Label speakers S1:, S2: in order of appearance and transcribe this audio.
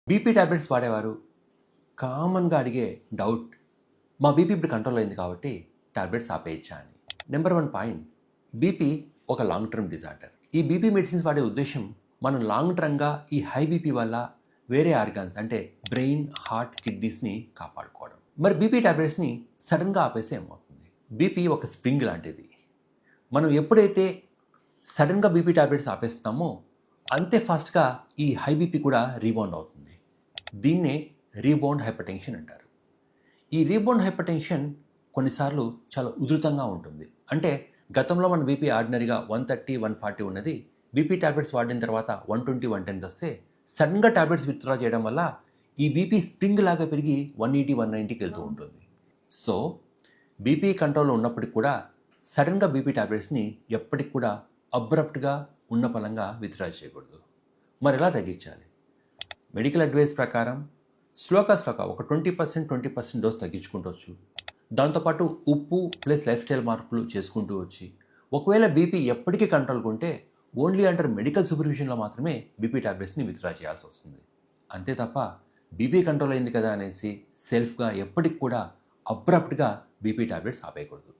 S1: BP tablets వాడేవారు కామన్గా అడిగే డౌట్, మా బీపీ ఇప్పుడు కంట్రోల్ అయింది కాబట్టి టాబ్లెట్స్ ఆపేయచ్చా అని. నెంబర్ 1 పాయింట్, బీపీ ఒక లాంగ్ టర్మ్ డిజార్డర్. ఈ బీపీ మెడిసిన్స్ వాడే ఉద్దేశం మనం లాంగ్ టర్మ్గా ఈ హై బీపీ వల్ల వేరే ఆర్గాన్స్ అంటే బ్రెయిన్, హార్ట్, కిడ్నీస్ని కాపాడుకోవడం. మరి బీపీ టాబ్లెట్స్ని సడన్గా ఆపేస్తే ఏమవుతుంది? బీపీ ఒక స్ప్రింగ్ లాంటిది. మనం ఎప్పుడైతే సడన్గా బీపీ టాబ్లెట్స్ ఆపేస్తామో అంతే ఫాస్ట్గా ఈ హై బీపీ కూడా రీబౌండ్ అవుతుంది. దీన్నే రీబౌండ్ హైపర్టెన్షన్ అంటారు. ఈ రీబౌండ్ హైపర్టెన్షన్ కొన్నిసార్లు చాలా ఉధృతంగా ఉంటుంది. అంటే గతంలో మన బీపీ ఆర్డినరీగా 130, 140 ఉన్నది బీపీ టాబ్లెట్స్ వాడిన తర్వాత 120, 110 వస్తే సడన్గా టాబ్లెట్స్ విత్డ్రా చేయడం వల్ల ఈ బీపీ స్ప్రింగ్ లాగా పెరిగి 180, 190కి వెళ్తూ ఉంటుంది. సో బీపీ కంట్రోల్లో ఉన్నప్పటికి కూడా సడన్గా బీపీ టాబ్లెట్స్ని ఎప్పటికి కూడా అబ్రప్ట్గా ఉన్న పలంగా విత్డ్రా చేయకూడదు. మరి ఎలా తగ్గించాలి? మెడికల్ అడ్వైస్ ప్రకారం స్లోగా ఒక 20% డోస్ తగ్గించుకుంటూ వచ్చు. దాంతోపాటు ఉప్పు ప్లస్ లైఫ్ స్టైల్ మార్పులు చేసుకుంటూ వచ్చి ఒకవేళ బీపీ ఎప్పటికీ కంట్రోల్గా ఉంటే ఓన్లీ అండర్ మెడికల్ సూపర్విజన్లో మాత్రమే బీపీ టాబ్లెట్స్ని విత్డ్రా చేయాల్సి వస్తుంది. అంతే తప్ప బీపీ కంట్రోల్ అయింది కదా అనేసి సెల్ఫ్గా ఎప్పటికి కూడా అబ్రప్ట్గా బీపీ టాబ్లెట్స్ ఆపేయకూడదు.